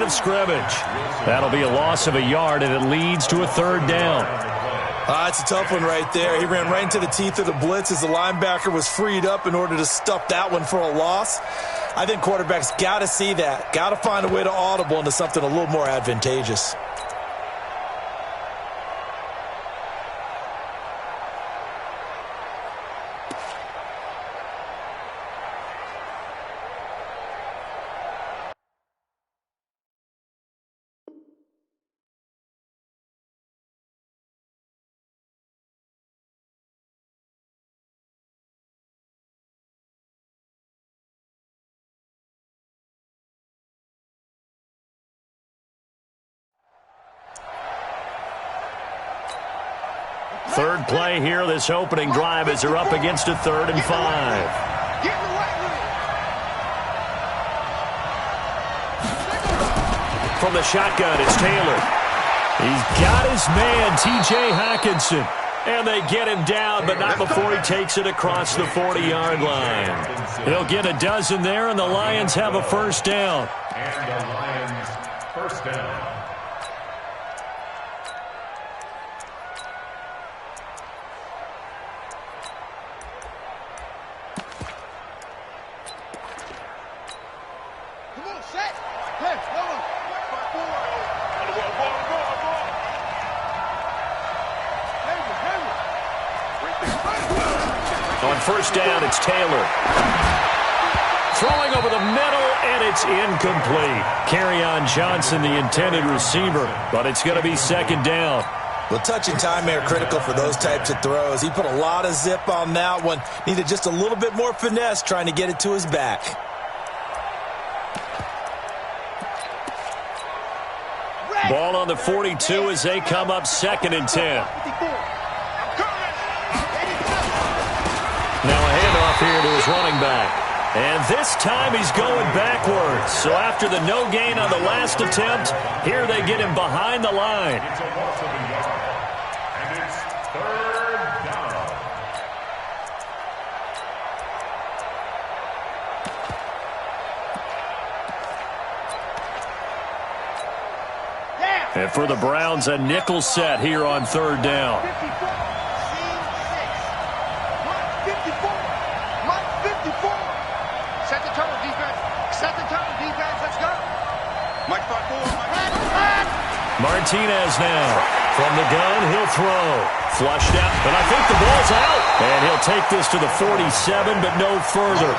of scrimmage. That'll be a loss of a yard, and it leads to a third down. It's a tough one right there. He ran right into the teeth of the blitz as the linebacker was freed up in order to stuff that one for a loss. I think quarterbacks got to see that. Got to find a way to audible into something a little more advantageous. Third play here, this opening drive, as they're up against a 3rd and 5. From the shotgun, it's Taylor. He's got his man, T.J. Hockenson. And they get him down, but not before he takes it across the 40-yard line. He'll get a dozen there, and the Lions have a first down. And the Lions first down. On first down, it's Taylor. Throwing over the middle, and it's incomplete. Kerryon Johnson, the intended receiver, but it's going to be second down. Well, touch and time are critical for those types of throws. He put a lot of zip on that one. Needed just a little bit more finesse trying to get it to his back. Ball on the 42 as they come up 2nd and 10. Now a handoff here to his running back. And this time he's going backwards. So after the no gain on the last attempt, here they get him behind the line. It's a loss of a yard. And it's 3rd down. And for the Browns, a nickel set here on 3rd down. Martinez now. From the gun, he'll throw. Flushed out, but I think the ball's out. And he'll take this to the 47, but no further,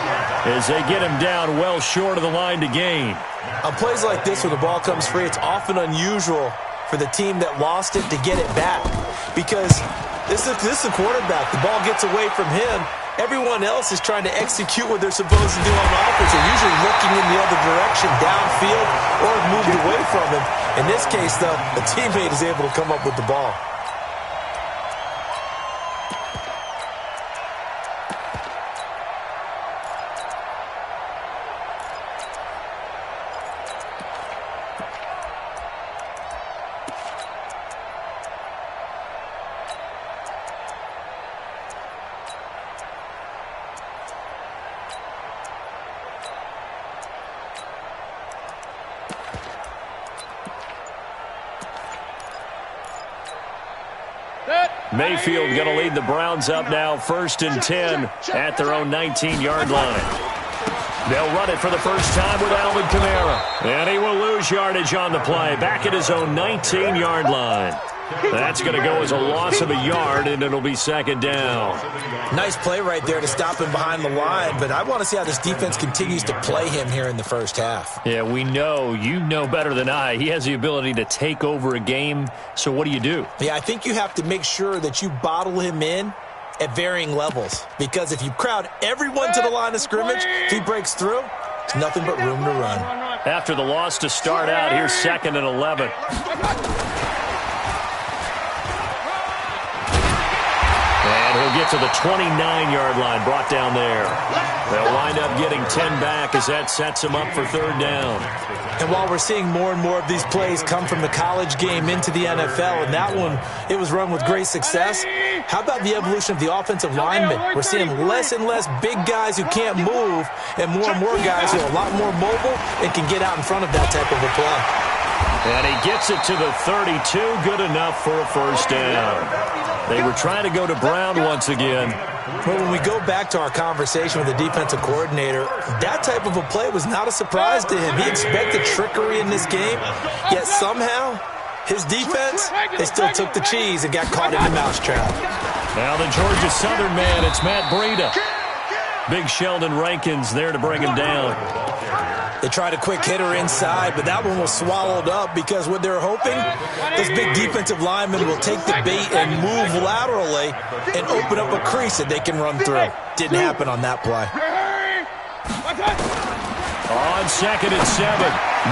as they get him down well short of the line to gain. On plays like this, when the ball comes free, it's often unusual for the team that lost it to get it back. Because this is the quarterback. The ball gets away from him. Everyone else is trying to execute what they're supposed to do on offense. They're usually looking in the other direction, downfield, or moved away from him. In this case, though, the teammate is able to come up with the ball. Mayfield going to lead the Browns up now, 1st and 10 at their own 19-yard line. They'll run it for the first time with Alvin Kamara. And he will lose yardage on the play, back at his own 19-yard line. That's going to go as a loss of a yard, and it'll be 2nd down. Nice play right there to stop him behind the line, but I want to see how this defense continues to play him here in the first half. Yeah, we know. You know better than I. He has the ability to take over a game, so what do? Yeah, I think you have to make sure that you bottle him in at varying levels, because if you crowd everyone to the line of scrimmage, if he breaks through, there's nothing but room to run. After the loss to start out, here's 2nd and 11. And he'll get to the 29-yard line, brought down there. They'll wind up getting 10 back as that sets him up for 3rd down. And while we're seeing more and more of these plays come from the college game into the NFL, and that one, it was run with great success. How about the evolution of the offensive linemen? We're seeing less and less big guys who can't move and more guys who are a lot more mobile and can get out in front of that type of a play. And he gets it to the 32, good enough for a first down. They were trying to go to Brown once again. But when we go back to our conversation with the defensive coordinator, that type of a play was not a surprise to him. He expected trickery in this game, yet somehow his defense, they still took the cheese and got caught in the mousetrap. Now the Georgia Southern man, it's Matt Breida. Big Sheldon Rankins there to bring him down. They tried a quick hitter inside, but that one was swallowed up because what they're hoping, those big defensive linemen will take the bait and move laterally and open up a crease that they can run through. Didn't happen on that play. On 2nd and 7,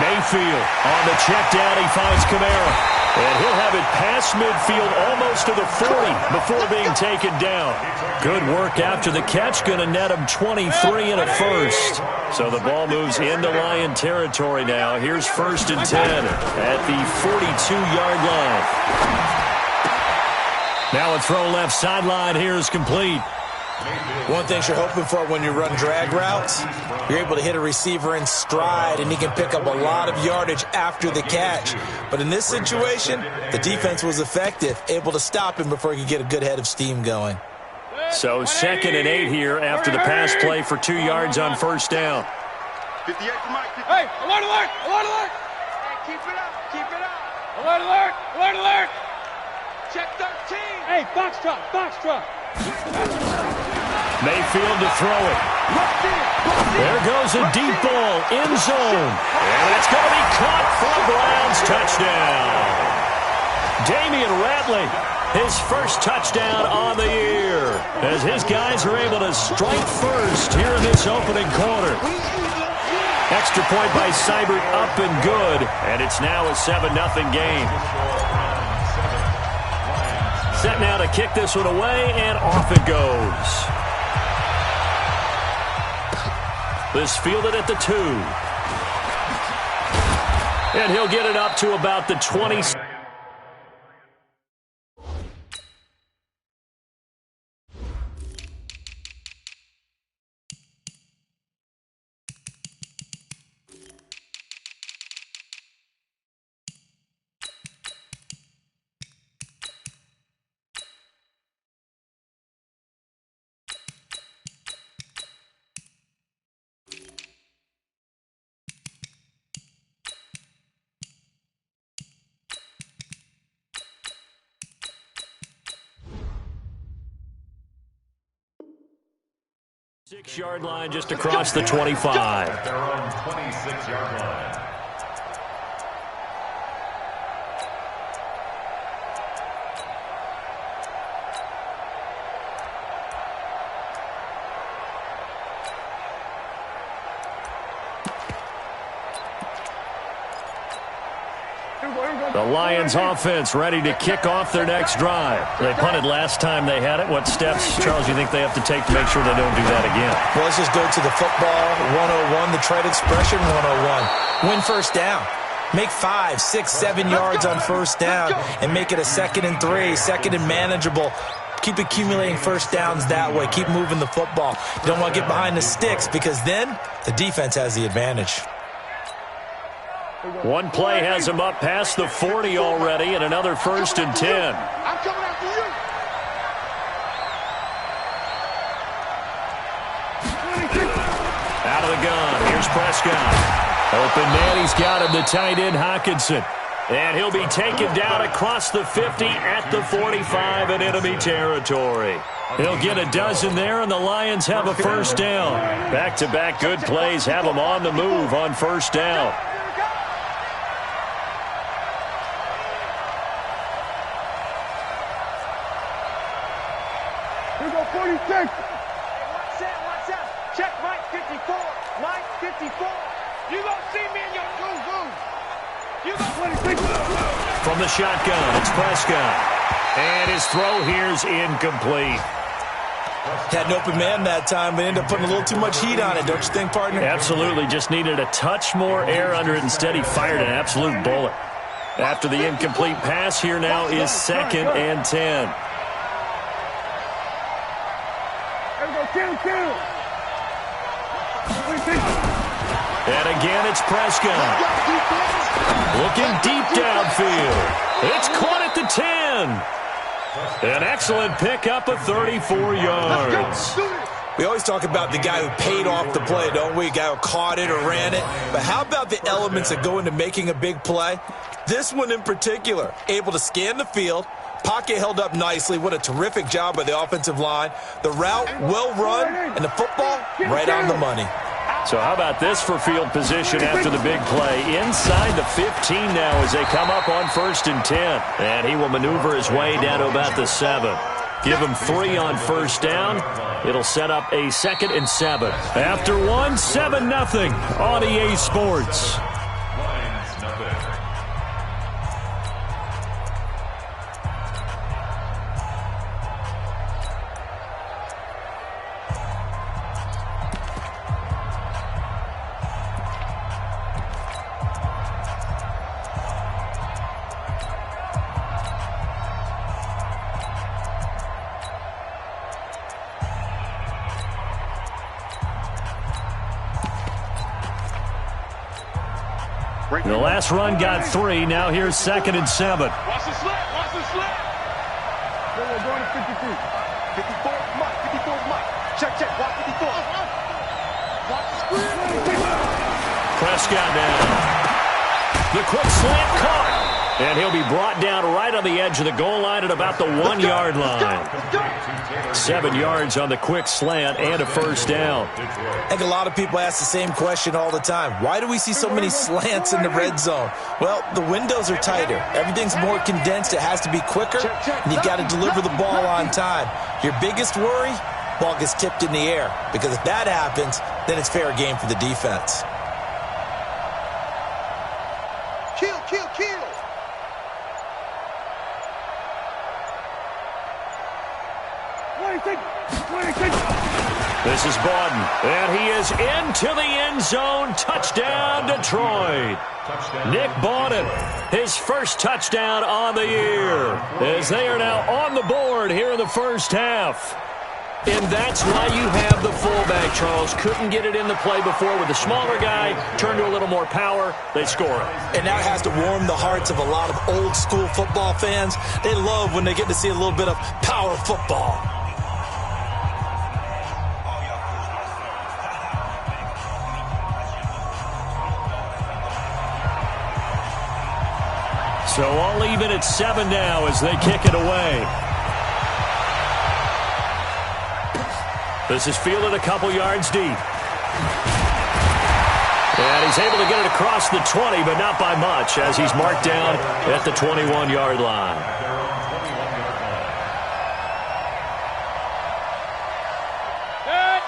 Mayfield on the check down. He finds Kamara. And he'll have it past midfield almost to the 40 before being taken down. Good work after the catch. Going to net him 23 and a first. So the ball moves into Lion territory now. Here's 1st and 10 at the 42-yard line. Now a throw left sideline here is complete. One thing you're hoping for when you run drag routes, you're able to hit a receiver in stride, and he can pick up a lot of yardage after the catch. But in this situation, the defense was effective, able to stop him before he could get a good head of steam going. So 2nd and 8 here after the pass play for 2 yards on first down. 58 for Mike. Hey, alert, alert, alert, alert. Hey, keep it up, keep it up. Alert, alert, alert, alert. Check 13. Hey, box truck. Mayfield to throw it. There goes a deep ball, end zone. And it's going to be caught for a Browns touchdown. Damian Ratley, his first touchdown on the year, as his guys are able to strike first here in this opening quarter. Extra point by Seibert, up and good, and it's now a 7-0 game. Set now to kick this one away, and off it goes. This fielded at the 2. And he'll get it up to about the 20. Six-yard line just across the 25. Their own 26-yard line. The Lions offense ready to kick off their next drive. They punted last time they had it. What steps, Charles, do you think they have to take to make sure they don't do that again? Well, let's just go to the football 101, the trade expression 101. Win first down. Make 5, 6, 7 yards on first down and make it a 2nd and 3, 2nd and manageable. Keep accumulating first downs that way. Keep moving the football. You don't want to get behind the sticks because then the defense has the advantage. One play has him up past the 40 already, and another 1st and 10. I'm coming after you. Out of the gun. Here's Prescott. Open man. He's got him, the tight end, Hockenson. And he'll be taken down across the 50 at the 45 in enemy territory. He'll get a dozen there, and the Lions have a first down. Back-to-back good plays have them on the move on first down. Here go 46. Hey, watch out. Check Mike 54. Mike 54. You gonna see me in your groove. You gonna 26. From the shotgun, it's Prescott. And his throw here's incomplete. Had an open man that time, but ended up putting a little too much heat on it, don't you think, partner? Absolutely. Just needed a touch more air under it. Instead, he fired an absolute bullet. After the incomplete pass, here now is 2nd and 10. And again, it's Prescott. Looking deep downfield. It's caught at the 10. An excellent pickup of 34 yards. We always talk about the guy who paid off the play, don't we? The guy who caught it or ran it. But how about the elements that go into making a big play? This one in particular, able to scan the field. Pocket held up nicely. What a terrific job by the offensive line. The route, well run, and the football, right on the money. So how about this for field position after the big play? Inside the 15 now as they come up on 1st and 10. And he will maneuver his way down to about the 7. Give him 3 on 1st down. It'll set up a 2nd and 7. After 1, 7-0 on EA Sports. The last run got 3. Now here's 2nd and 7. Watch the slip. Watch the slip. We're going to 53. 54 is Mike. 54 is Mike. Check. Watch 54. Watch the screen. Prescott down. The quick slant caught. And he'll be brought down right on the edge of the goal line at about the 1-yard line. 7 yards on the quick slant and a 1st down. I think a lot of people ask the same question all the time. Why do we see so many slants in the red zone? Well, the windows are tighter. Everything's more condensed. It has to be quicker, and you got to deliver the ball on time. Your biggest worry, ball gets tipped in the air, because if that happens, then it's fair game for the defense. Kill. This is Bawden, and he is into the end zone. Touchdown, Detroit. Nick Bawden, his first touchdown on the year, as they are now on the board here in the first half. And that's why you have the fullback, Charles. Couldn't get it in the play before with the smaller guy. Turned to a little more power. They score it. And that has to warm the hearts of a lot of old-school football fans. They love when they get to see a little bit of power football. So all even at 7 now as they kick it away. This is fielded a couple yards deep. And he's able to get it across the 20, but not by much, as he's marked down at the 21-yard line.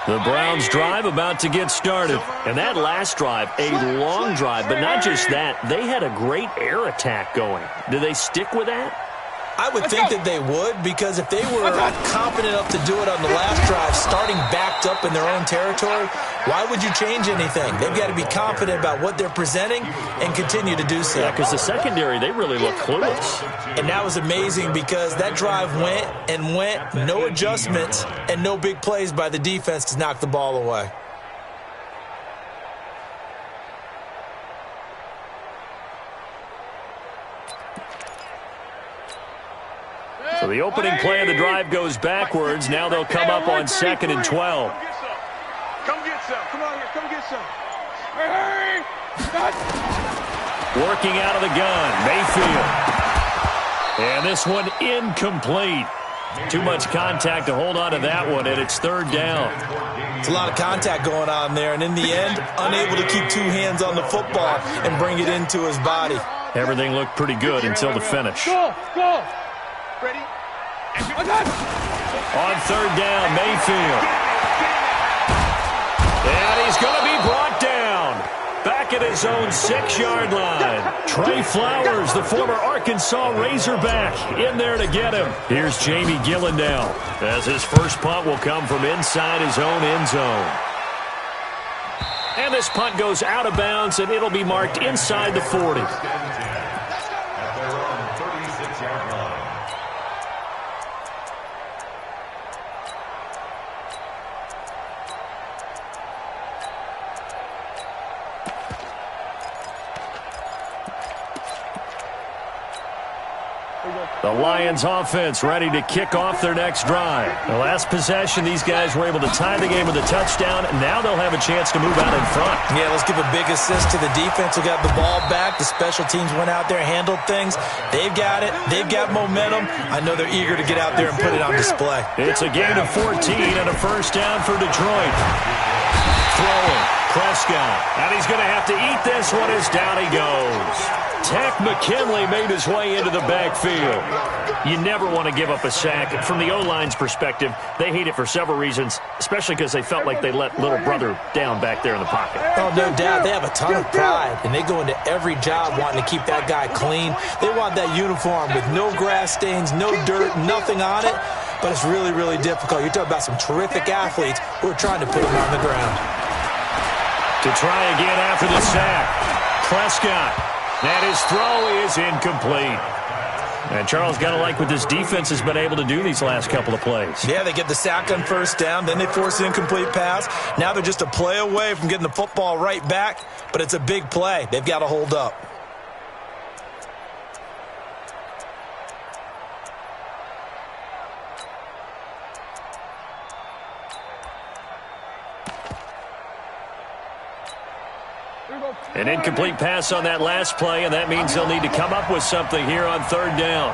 The Browns drive about to get started. And that last drive, a long drive, but not just that. They had a great air attack going. Do they stick with that? I would think that they would, because if they were confident enough to do it on the last drive, starting backed up in their own territory, why would you change anything? They've got to be confident about what they're presenting and continue to do so. Yeah, because the secondary, they really look clueless. And that was amazing, because that drive went and went, no adjustments, and no big plays by the defense to knock the ball away. So the opening play of the drive goes backwards. Now they'll come up on 2nd and 12. Come get some. Come on here. Come get some. Hurry. Working out of the gun, Mayfield. And this one incomplete. Too much contact to hold on to that one, and it's 3rd down. It's a lot of contact going on there, and in the end, unable to keep 2 hands on the football and bring it into his body. Everything looked pretty good until the finish. Go. Ready? On 3rd down, Mayfield. And he's going to be brought down. Back back at his own 6-yard line. Trey Flowers, the former Arkansas Razorback, in there to get him. Here's Jamie Gillandale, as his first punt will come from inside his own end zone. And this punt goes out of bounds, and it'll be marked inside the 40. At their own 36-yard line. The Lions offense ready to kick off their next drive. The last possession, these guys were able to tie the game with a touchdown. Now they'll have a chance to move out in front. Yeah, let's give a big assist to the defense who got the ball back. The special teams went out there, handled things. They've got it. They've got momentum. I know they're eager to get out there and put it on display. It's a gain of 14 and a first down for Detroit. Throwing, Prescott. And he's going to have to eat this one as down he goes. Tech McKinley made his way into the backfield. You never want to give up a sack. From the O-line's perspective, they hate it for several reasons, especially because they felt like they let little brother down back there in the pocket. Oh, no doubt. They have a ton of pride, and they go into every job wanting to keep that guy clean. They want that uniform with no grass stains, no dirt, nothing on it. But it's really, really difficult. You're talking about some terrific athletes who are trying to put him on the ground. To try again after the sack, Prescott. And his throw is incomplete. And Charles, got to like what this defense has been able to do these last couple of plays. Yeah, they get the sack on first down, then they force an incomplete pass. Now they're just a play away from getting the football right back, but it's a big play. They've got to hold up. An incomplete pass on that last play, and that means they'll need to come up with something here on third down.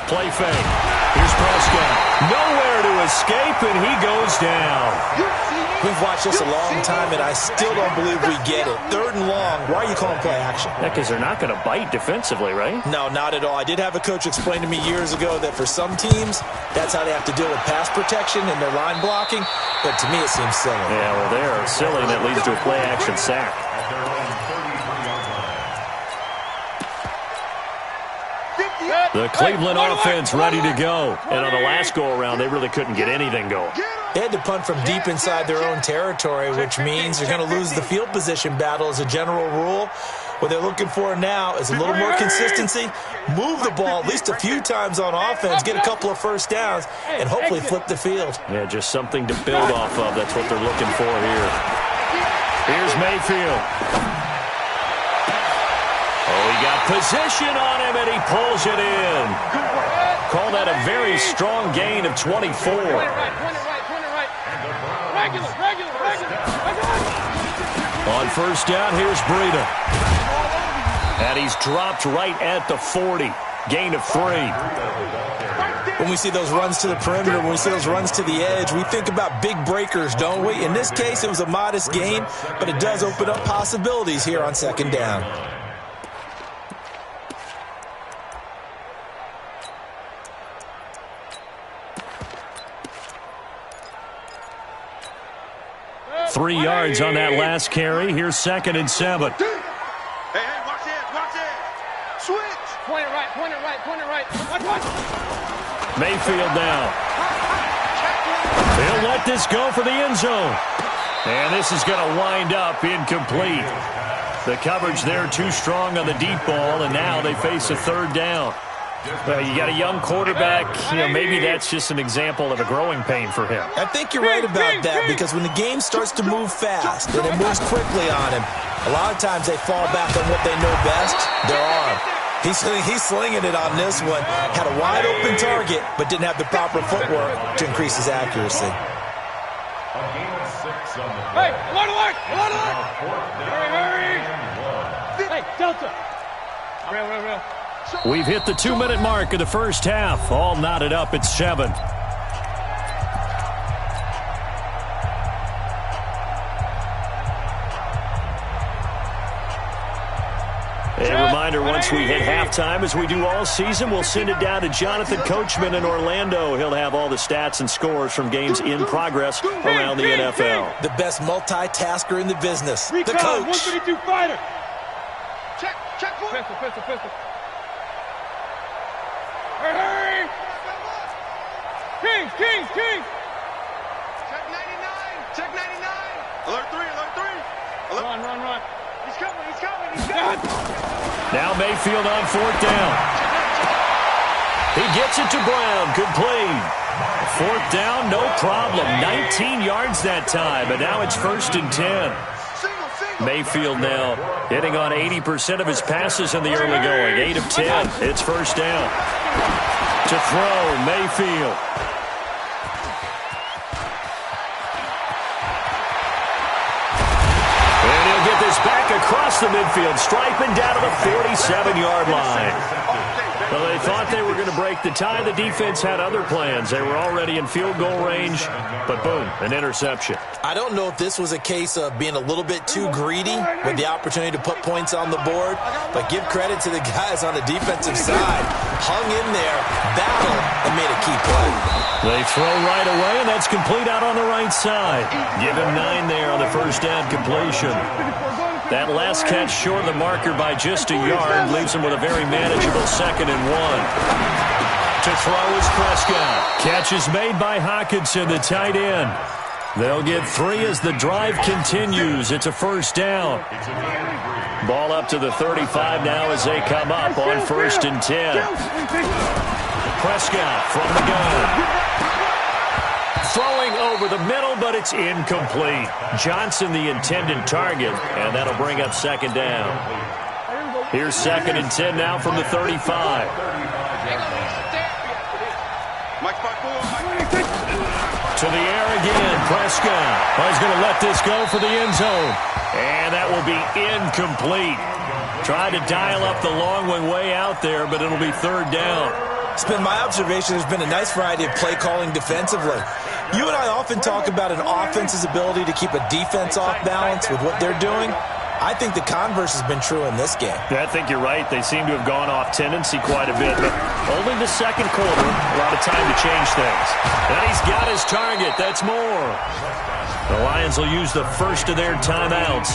Play fake. Here's Prescott. Nowhere to escape, and he goes down. We've watched this a long time, and I still don't believe we get it. Third and long. Why are you calling play action? Yeah, because they're not going to bite defensively, right? No, not at all. I did have a coach explain to me years ago that for some teams, that's how they have to deal with pass protection and their line blocking. But to me, it seems silly. Yeah, well, they're silly, and it leads to a play action sack. At their own 33-yard line. The Cleveland offense ready to go. And on the last go-around, they really couldn't get anything going. They had to punt from deep inside their own territory, which means they're going to lose the field position battle as a general rule. What they're looking for now is a little more consistency, move the ball at least a few times on offense, get a couple of first downs, and hopefully flip the field. Yeah, just something to build off of. That's what they're looking for here. Here's Mayfield. Oh, he got position on him, and he pulls it in. Call that a very strong gain of 24. On first down, here's Breida. And he's dropped right at the 40. Gain of 3. When we see those runs to the perimeter, when we see those runs to the edge, we think about big breakers, don't we? In this case, it was a modest gain, but it does open up possibilities here on second down. Three yards on that last carry. Here's 2nd and 7. Hey, watch it. Switch. Point it right. Watch. Mayfield now. They'll let this go for the end zone. And this is going to wind up incomplete. The coverage there too strong on the deep ball, and now they face a third down. Well, you got a young quarterback. Maybe that's just an example of a growing pain for him. I think you're right about that, because when the game starts to move fast and it moves quickly on him, a lot of times they fall back on what they know best, their arm. He's slinging it on this one. Had a wide open target, but didn't have the proper footwork to increase his accuracy. A gain of 6 on the Hey, play. alert! Hurry! Hey, Delta. Real. We've hit the 2-minute mark of the first half. All knotted up at 7. A reminder, once we hit halftime, as we do all season, we'll send it down to Jonathan Coachman in Orlando. He'll have all the stats and scores from games in progress around the NFL. The best multitasker in the business, the coach. 132 fighter. Check. Pistol. Hurry. King. Check 99. Alert 3. Run. He's coming. Now Mayfield on 4th down. He gets it to Brown. Good play. 4th down, no problem. 19 yards that time, but now it's 1st and 10. Mayfield now hitting on 80% of his passes in the early going. 8 of 10. It's 1st down. To throw, Mayfield. And he'll get this back across the midfield stripe and down to the 47-yard line. Well, they thought they were going to break the tie. The defense had other plans. They were already in field goal range, but boom, an interception. I don't know if this was a case of being a little bit too greedy with the opportunity to put points on the board, but give credit to the guys on the defensive side. Hung in there, battled, and made a key play. They throw right away, and that's complete out on the right side. Give him 9 there on the first down completion. That last catch short of the marker by just a yard leaves him with a very manageable 2nd and 1. To throw is Prescott. Catch is made by Hockenson, the tight end. They'll get 3 as the drive continues. It's a 1st down. Ball up to the 35 now as they come up on 1st and 10. Prescott from the gun. Throwing over the middle, but it's incomplete. Johnson the intended target, and that'll bring up 2nd down. Here's 2nd and 10 now from the 35. To the air again, Prescott. He's going to let this go for the end zone. And that will be incomplete. Tried to dial up the long one way out there, but it'll be 3rd down. It's been my observation there's been a nice variety of play calling defensively. You and I often talk about an offense's ability to keep a defense off balance with what they're doing. I think the converse has been true in this game. I think you're right. They seem to have gone off tendency quite a bit, but only the 2nd quarter. A lot of time to change things. And he's got his target. That's more. The Lions will use the first of their timeouts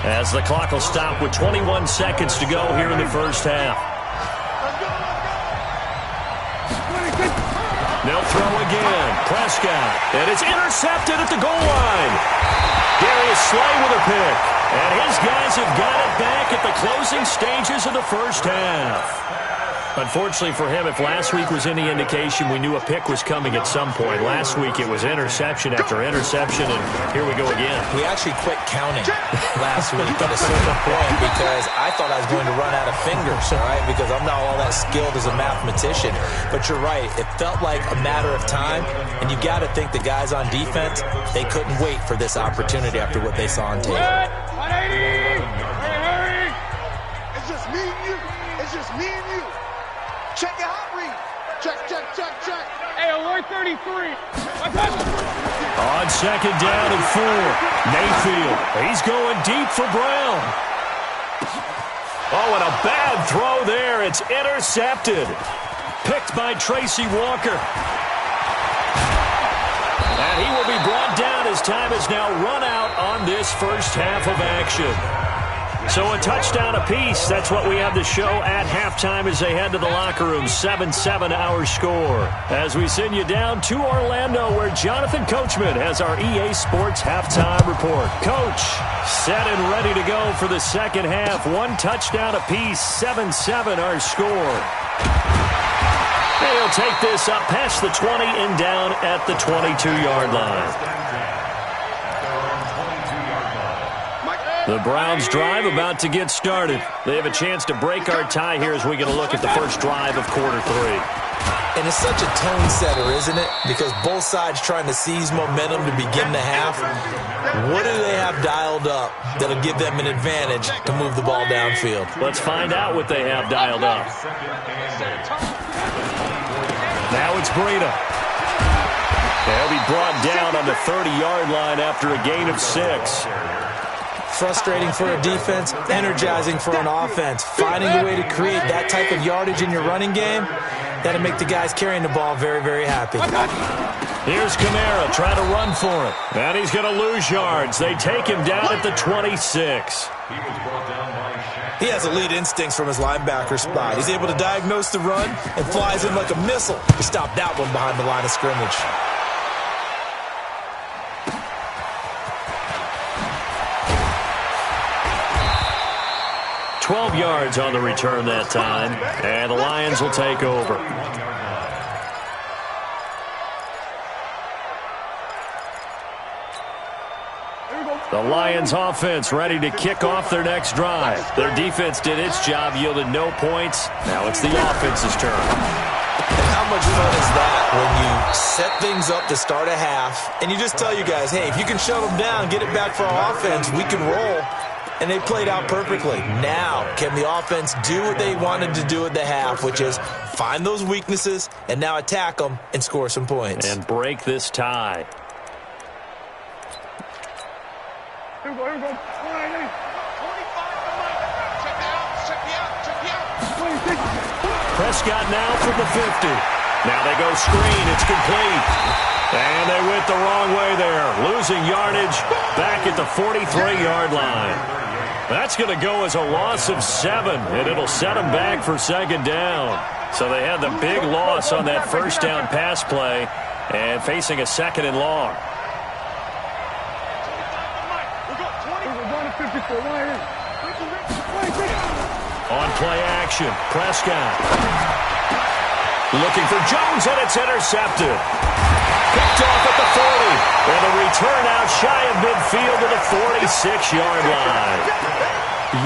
as the clock will stop with 21 seconds to go here in the first half. They'll throw again. Prescott. And it's intercepted at the goal line. Darius Slay with a pick. And his guys have got it back at the closing stages of the first half. Unfortunately for him, if last week was any indication, we knew a pick was coming at some point. Last week it was interception after interception, and here we go again. We actually quit counting last week at a certain point because I thought I was going to run out of fingers, all right, because I'm not all that skilled as a mathematician. But you're right. It felt like a matter of time, and you got to think the guys on defense, they couldn't wait for this opportunity after what they saw on tape. 180! Hurry! It's just me and you. It's just me and you. Check your hot read. Check. Hey, alert 33. On 2nd down and 4. Mayfield. He's going deep for Brown. Oh, and a bad throw there. It's intercepted. Picked by Tracy Walker. And he will be brought down as time is now run out on this first half of action. So a touchdown apiece. That's what we have to show at halftime as they head to the locker room. 7-7 our score. As we send you down to Orlando where Jonathan Coachman has our EA Sports halftime report. Coach, set and ready to go for the second half. 1 touchdown apiece. 7-7 our score. They'll take this up past the 20 and down at the 22-yard line. The Browns drive about to get started. They have a chance to break our tie here as we get a look at the first drive of quarter 3. And it's such a tone setter, isn't it? Because both sides trying to seize momentum to begin the half. What do they have dialed up that'll give them an advantage to move the ball downfield? Let's find out what they have dialed up. Now it's Breida. They'll be brought down on the 30-yard line after a gain of 6. frustrating for a defense, energizing for an offense. Finding a way to create that type of yardage in your running game, that'll make the guys carrying the ball very, very happy. Here's Kamara trying to run for it. And he's going to lose yards. They take him down at the 26. He has elite instincts from his linebacker spot. He's able to diagnose the run and flies in like a missile to stop that one behind the line of scrimmage. $12 yards on the return that time, and the Lions will take over. The Lions offense ready to kick off their next drive. Their defense did its job, yielded no points. Now it's the offense's turn. And how much fun is that when you set things up to start a half, and you just tell you guys, hey, if you can shut them down, get it back for our offense, we can roll. And they played out perfectly. Now, can the offense do what they wanted to do at the half, which is find those weaknesses and now attack them and score some points. And break this tie. Here we go, here we go. All right, hey. 25 check me out. Prescott now from the 50. Now they go screen. It's complete. And they went the wrong way there. Losing yardage back at the 43-yard line. That's going to go as a loss of 7, and it'll set them back for second down. So they had the big loss on that first down pass play and facing a second and long. On play action, Prescott. Looking for Jones, and it's intercepted. Picked off at the 40. And a return out shy of midfield to the 46-yard line.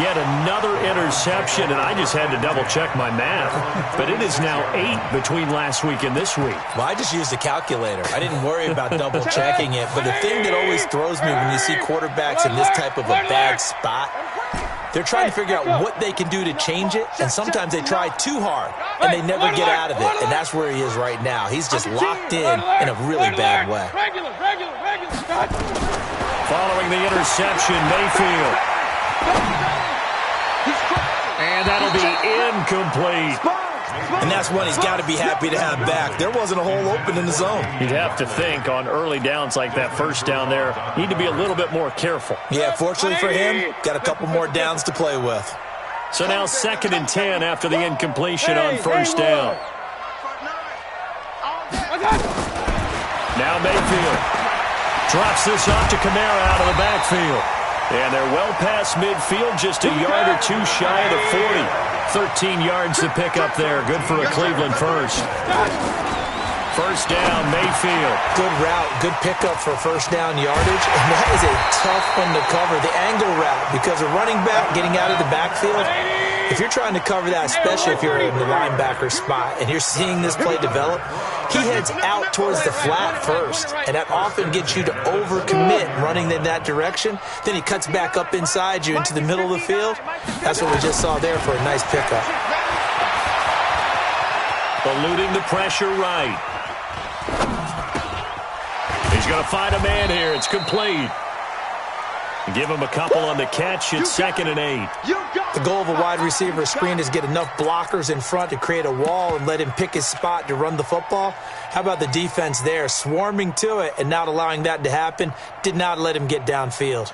Yet another interception, and I just had to double-check my math. But it is now 8 between last week and this week. Well, I just used a calculator. I didn't worry about double-checking it. But the thing that always throws me when you see quarterbacks in this type of a bad spot, they're trying to figure out what they can do to change it, and sometimes they try too hard, and they never get out of it, and that's where he is right now. He's just locked in a really bad way. Following the interception, Mayfield. And that'll be incomplete. And that's one he's got to be happy to have back. There wasn't a hole open in the zone. You'd have to think on early downs like that first down there, need to be a little bit more careful. Yeah, fortunately for him, got a couple more downs to play with. So now 2nd and 10 after the incompletion on first down. Now Mayfield drops this off to Kamara out of the backfield. And they're well past midfield, just a yard or two shy of the 40. 13 yards to pick up there. Good for a Cleveland first. First down, Mayfield. Good route, good pickup for first down yardage. And that is a tough one to cover, the angle route, because a running back getting out of the backfield, if you're trying to cover that, especially if you're in the linebacker spot and you're seeing this play develop, he heads out towards the flat first, and that often gets you to overcommit running in that direction. Then he cuts back up inside you into the middle of the field. That's what we just saw there for a nice pickup. Eluding the pressure right. He's going to find a man here. It's complete. Give him a couple on the catch. It's 2nd and 8. The goal of a wide receiver screen is get enough blockers in front to create a wall and let him pick his spot to run the football. How about the defense there, swarming to it and not allowing that to happen? Did not let him get downfield.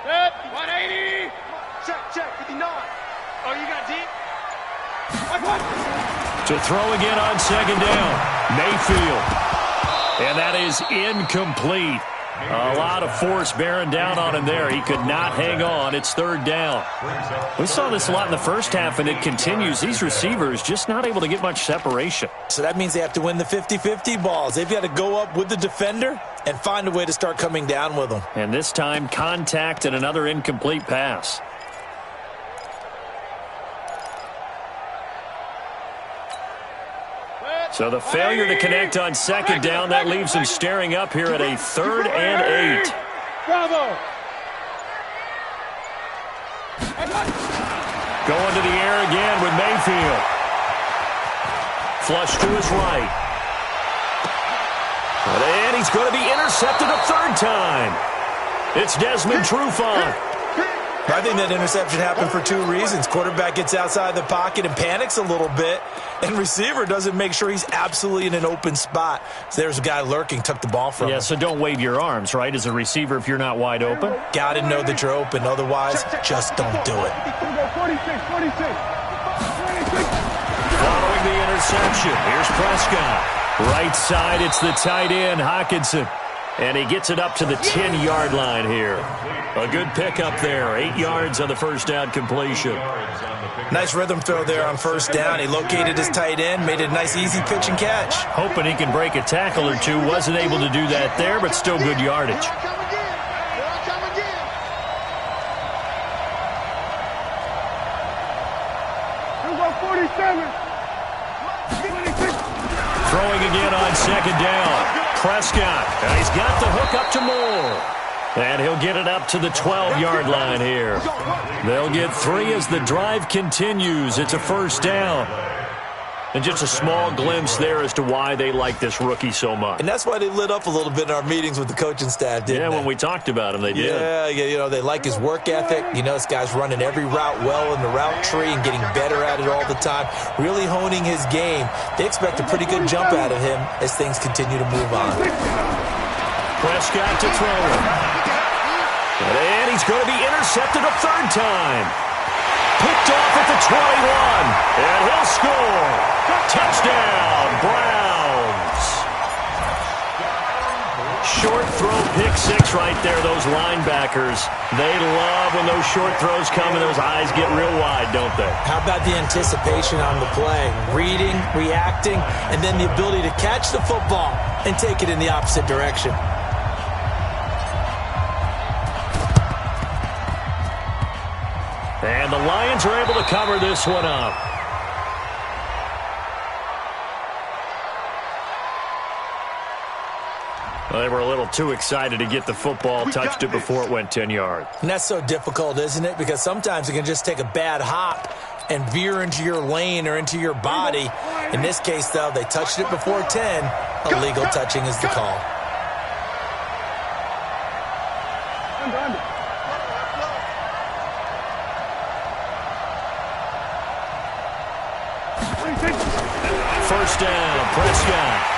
Set, 180. Check, 59. Oh, you got deep? To throw again on 2nd down. Mayfield. And that is incomplete. A lot of force bearing down on him there. He could not hang on. It's 3rd down. We saw this a lot in the first half, and it continues. These receivers just not able to get much separation. So that means they have to win the 50-50 balls. They've got to go up with the defender and find a way to start coming down with them. And this time, contact and another incomplete pass. So the failure to connect on 2nd down, that leaves him staring up here at a 3rd and 8. Bravo. Going to the air again with Mayfield. Flush to his right. And he's going to be intercepted a third time. It's Desmond Trufant. I think that interception happened for two reasons. Quarterback gets outside the pocket and panics a little bit, and receiver doesn't make sure he's absolutely in an open spot. So there's a guy lurking, took the ball from him. Yeah, so don't wave your arms, right, as a receiver if you're not wide open? Got to know that you're open. Otherwise, just don't do it. Following the interception, here's Prescott. Right side, it's the tight end, Hockenson. And he gets it up to the 10-yard line here. A good pickup there. 8 yards on the first down completion. Nice rhythm throw there on first down. He located his tight end, made it a nice easy pitch and catch. Hoping he can break a tackle or two. Wasn't able to do that there, but still good yardage. Throwing again on second down. Prescott, and he's got the hook up to Moore. And he'll get it up to the 12-yard line here. They'll get 3 as the drive continues. It's a first down. And just a small glimpse there as to why they like this rookie so much. And that's why they lit up a little bit in our meetings with the coaching staff, didn't they? When we talked about him, they did. Yeah, you know, they like his work ethic. You know, this guy's running every route well in the route tree and getting better at it all the time, really honing his game. They expect a pretty good jump out of him as things continue to move on. Prescott to throw it. And he's going to be intercepted a third time. Picked off at the 21. And he'll score. Touchdown, Browns. Short throw, pick six right there, those linebackers. They love when those short throws come and those eyes get real wide, don't they? How about the anticipation on the play? Reading, reacting, and then the ability to catch the football and take it in the opposite direction. And the Lions are able to cover this one up. Well, they were a little too excited to get the football, touched it before it went 10 yards. And that's so difficult, isn't it? Because sometimes it can just take a bad hop and veer into your lane or into your body. In this case, though, they touched it before 10. Illegal touching is the call. First down, Prescott.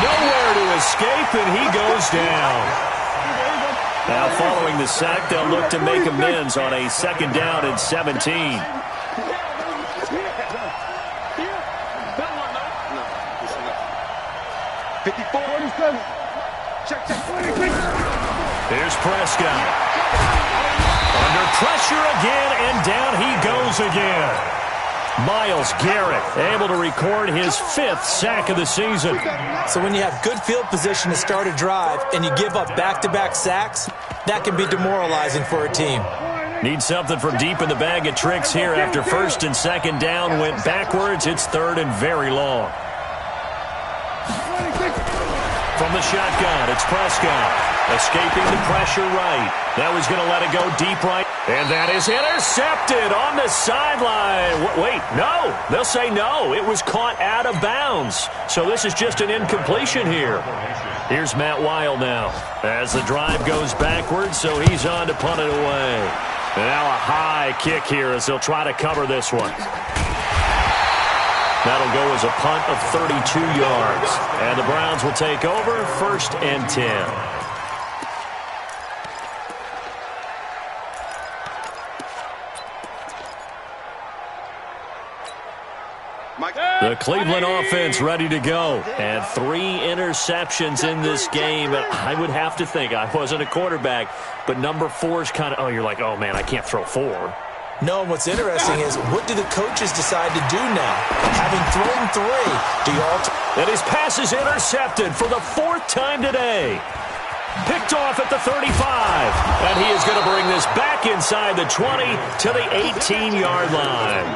Nowhere to escape, and he goes down. Now, following the sack, they'll look to make amends on a second down and 17. Here's Prescott. Under pressure again, and down he goes again. Myles Garrett able to record his 5th sack of the season. So when you have good field position to start a drive and you give up back-to-back sacks, that can be demoralizing for a team. Need something from deep in the bag of tricks here after first and second down went backwards. It's third and very long. From the shotgun, it's Prescott. Escaping the pressure right. Now he's going to let it go deep right. And that is intercepted on the sideline. Wait, no. They'll say no. It was caught out of bounds. So this is just an incompletion here. Here's Matt Weil now as the drive goes backwards, so he's on to punt it away. And now a high kick here as they'll try to cover this one. That'll go as a punt of 32 yards. And the Browns will take over, 1st and 10. The Cleveland offense ready to go. And 3 interceptions in this game. And I would have to think, I wasn't a quarterback, but number 4 is kind of, oh, you're like, oh, man, I can't throw 4. No, and what's interesting is, what do the coaches decide to do now? Having thrown 3, do you alter? And his pass is intercepted for the 4th time today. Picked off at the 35. And he is going to bring this back inside the 20 to the 18-yard line.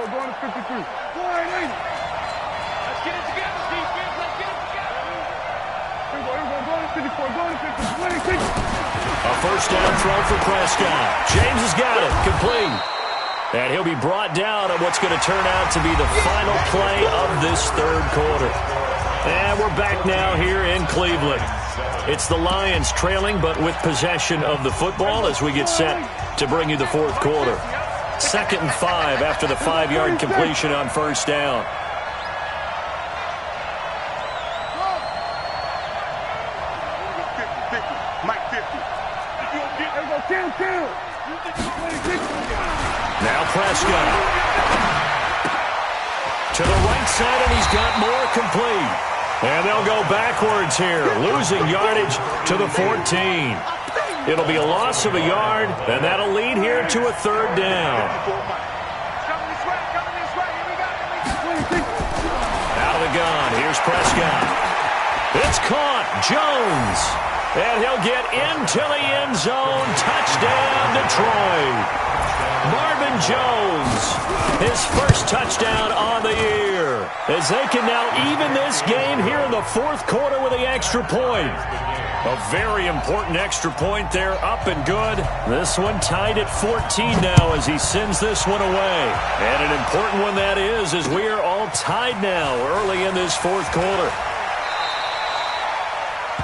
Going to 53. 480. Let's get it together, defense. Let's get it together. first down throw for Prescott. James has got it. Complete. And he'll be brought down on what's going to turn out to be the final play of this third quarter. And we're back now here in Cleveland. It's the Lions trailing, but with possession of the football as we get set to bring you the fourth quarter. 2nd and 5 after the 5-yard completion on first down. Now Prescott. To the right side, and he's got more complete. And they'll go backwards here, losing yardage to the 14. It'll be a loss of a yard, and that'll lead here to a third down. Out of the gun, here's Prescott. It's caught, Jones. And he'll get into the end zone. Touchdown, Detroit. Marvin Jones, his first touchdown on the year, as they can now even this game here in the fourth quarter with the extra point. A very important extra point there, up and good. This one tied at 14 now as he sends this one away. And an important one that is, as we are all tied now early in this fourth quarter.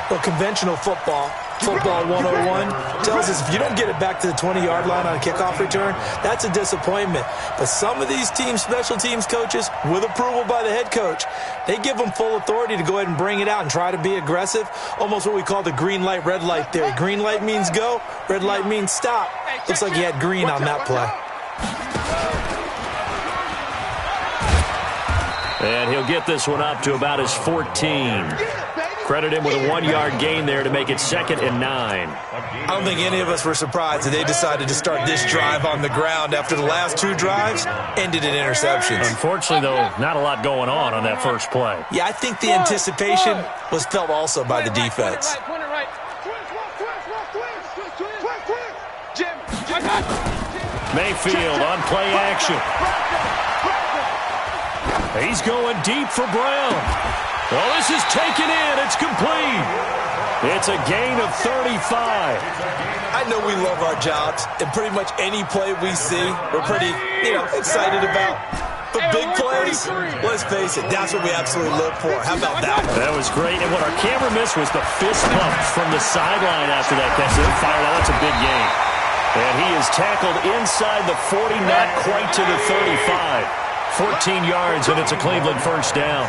Well, conventional football 101, tells us if you don't get it back to the 20-yard line on a kickoff return, that's a disappointment. But some of these teams, special teams coaches, with approval by the head coach, they give them full authority to go ahead and bring it out and try to be aggressive, almost what we call the green light, red light theory. Green light means go, red light means stop. Looks like he had green on that play. And he'll get this one up to about his 14. Credit him with a 1-yard gain there to make it 2nd and 9. I don't think any of us were surprised that they decided to start this drive on the ground after the last 2 drives ended in interceptions. Unfortunately, though, not a lot going on that first play. Yeah, I think the anticipation was felt also by the defense. Mayfield on play action. He's going deep for Brown. Well, this is taken in. It's complete. It's a gain of 35. I know we love our jobs, and pretty much any play we see, we're pretty, excited about. But big plays, let's face it, that's what we absolutely live for. How about that? That was great. And what our camera missed was the fist pump from the sideline after that catch. They fired out. That's a big gain. And he is tackled inside the 40, not quite to the 35. 14 yards, and it's a Cleveland first down.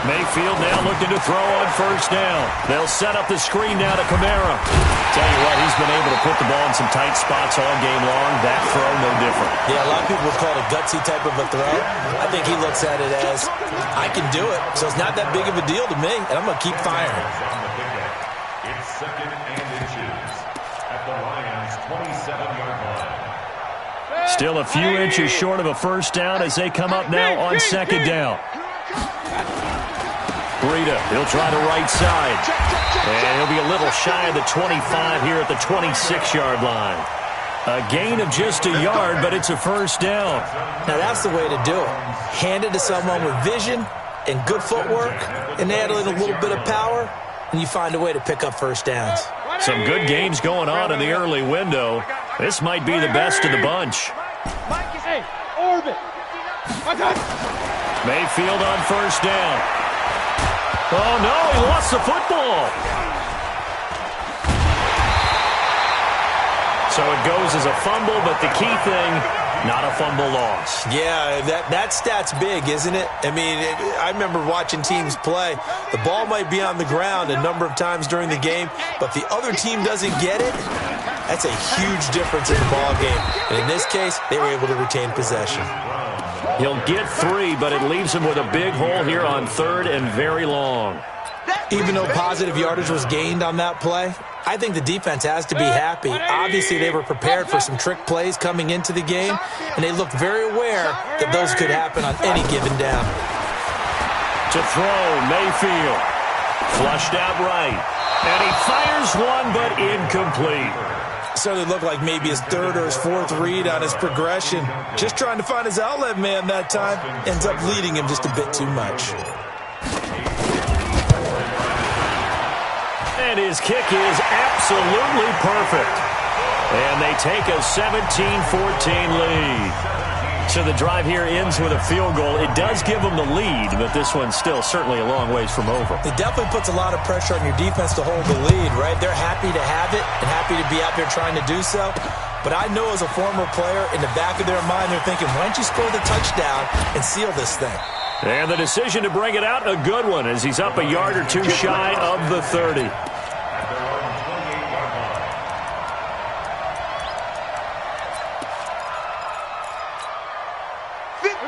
Mayfield now looking to throw on first down. They'll set up the screen now to Kamara. Tell you what, he's been able to put the ball in some tight spots all game long. That throw, no different. Yeah, a lot of people would call it a gutsy type of a throw. I think he looks at it as, I can do it, so it's not that big of a deal to me, and I'm going to keep firing. It's 2nd and inches at the Lions' 27-yard line. Still a few inches short of a first down as they come up now on 2nd down. Breida, he'll try the right side. And he'll be a little shy of the 25 here at the 26-yard line. A gain of just a yard, but it's a first down. Now that's the way to do it. Hand it to someone with vision and good footwork, and add in a little bit of power, and you find a way to pick up first downs. Some good games going on in the early window. This might be the best of the bunch. Hey, orbit. Mayfield on first down. Oh, no, he lost the football. So it goes as a fumble, but the key thing, not a fumble loss. Yeah, that stat's big, isn't it? I mean, I remember watching teams play. The ball might be on the ground a number of times during the game, but the other team doesn't get it. That's a huge difference in the ball game. And in this case, they were able to retain possession. He'll get 3, but it leaves him with a big hole here on 3rd and very long. Even though positive yardage was gained on that play, I think the defense has to be happy. Obviously, they were prepared for some trick plays coming into the game, and they looked very aware that those could happen on any given down. To throw, Mayfield. Flushed out right. And he fires one, but incomplete. Certainly looked like maybe his 3rd or his 4th read on his progression. Just trying to find his outlet man that time. Ends up leading him just a bit too much. And And his kick is absolutely perfect. And they take a 17-14 lead. So the drive here ends with a field goal. It does give them the lead, but this one's still certainly a long ways from over. It definitely puts a lot of pressure on your defense to hold the lead, right? They're happy to have it and happy to be out there trying to do so. But I know as a former player, in the back of their mind, they're thinking, why don't you score the touchdown and seal this thing? And the decision to bring it out, a good one, as he's up a yard or two shy of the 30.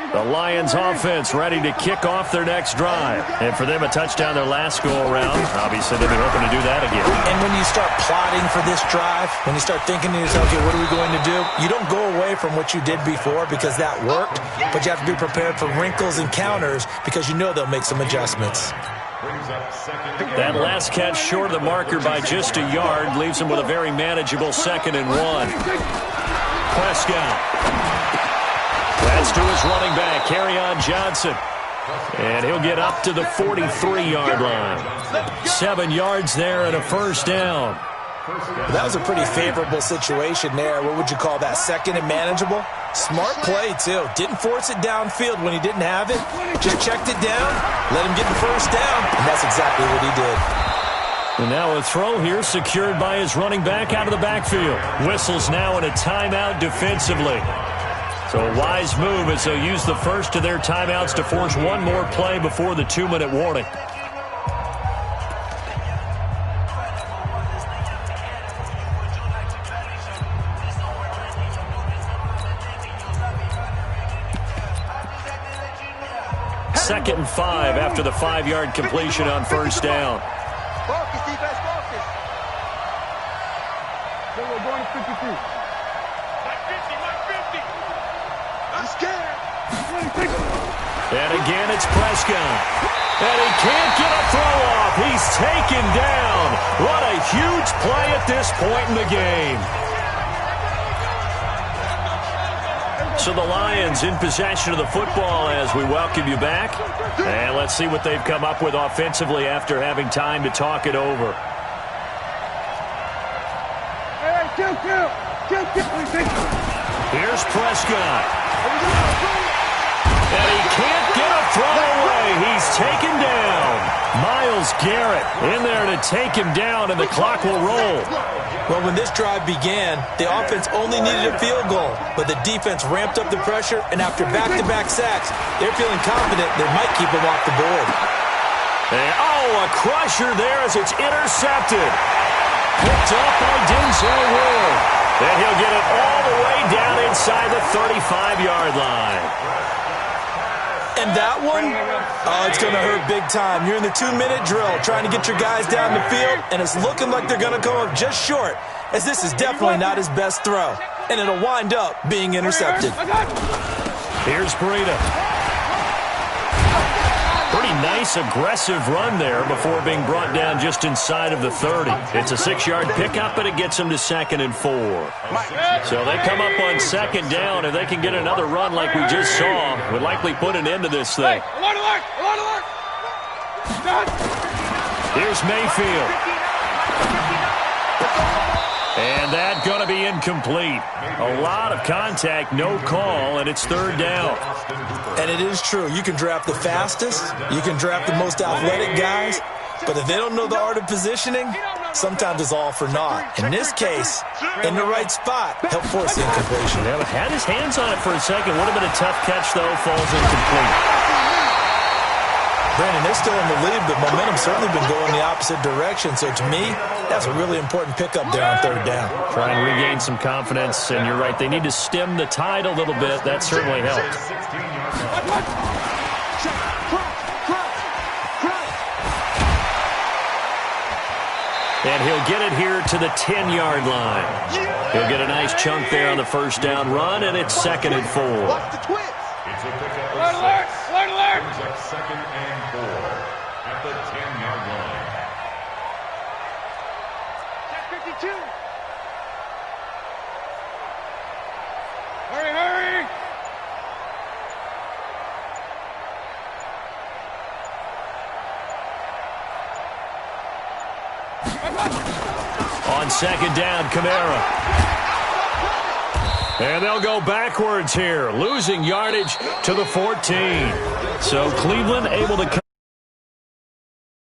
The Lions offense ready to kick off their next drive. And for them, a touchdown their last go-around. Obviously, they've been hoping to do that again. And when you start plotting for this drive, when you start thinking to yourself, okay, what are we going to do? You don't go away from what you did before because that worked, but you have to be prepared for wrinkles and counters because you know they'll make some adjustments. That last catch short of the marker by just a yard leaves them with a very manageable 2nd and 1. Prescott. That's to his running back, Kerryon Johnson. And he'll get up to the 43-yard line. 7 yards there and a first down. That was a pretty favorable situation there. What would you call that? 2nd and manageable? Smart play, too. Didn't force it downfield when he didn't have it. Just checked it down, let him get the first down, and that's exactly what he did. And now a throw here secured by his running back out of the backfield. Whistles now in a timeout defensively. So a wise move as they'll use the first of their timeouts to force one more play before the 2-minute warning. Second and 5 after the 5-yard completion on first down. Focus, defense, focus. So we're going to 52. Mike 50, Mike 50. I'm scared. And again, it's Prescott. And he can't get a throw off. He's taken down. What a huge play at this point in the game. So the Lions in possession of the football as we welcome you back. And let's see what they've come up with offensively after having time to talk it over. Here's Prescott. And he can't get a throw away. He's taken down. Myles Garrett in there to take him down, and the clock will roll. Well, when this drive began, the offense only needed a field goal, but the defense ramped up the pressure, and after back-to-back sacks, they're feeling confident they might keep them off the board. And, a crusher there as it's intercepted. Picked up by Denzel Ward. And he'll get it all the way down inside the 35-yard line. And that one, it's going to hurt big time. You're in the 2-minute drill trying to get your guys down the field, and it's looking like they're going to come up just short, as this is definitely not his best throw. And it'll wind up being intercepted. Here's Breida. Pretty nice, aggressive run there before being brought down just inside of the 30. It's a 6-yard pickup, but it gets them to 2nd and 4. So they come up on 2nd down. If they can get another run like we just saw, would likely put an end to this thing. Here's Mayfield. And that's going to be incomplete. A lot of contact, no call, and it's 3rd down. And it is true. You can draft the fastest. You can draft the most athletic guys. But if they don't know the art of positioning, sometimes it's all for naught. In this case, in the right spot, help force the incompletion. Yeah, but had his hands on it for a second. Would have been a tough catch, though. Falls incomplete. Brandon, they're still in the lead, but momentum's certainly been going the opposite direction. So to me, that's a really important pickup there on 3rd down. Try and regain some confidence, and you're right. They need to stem the tide a little bit. That certainly helped. And he'll get it here to the 10-yard line. He'll get a nice chunk there on the first down run, and it's 2nd and 4. It's a pickup. Alert! 2nd and 4 at the 10-yard line. 52. Hurry! On second down, Kamara. And they'll go backwards here, losing yardage to the 14. So Cleveland able to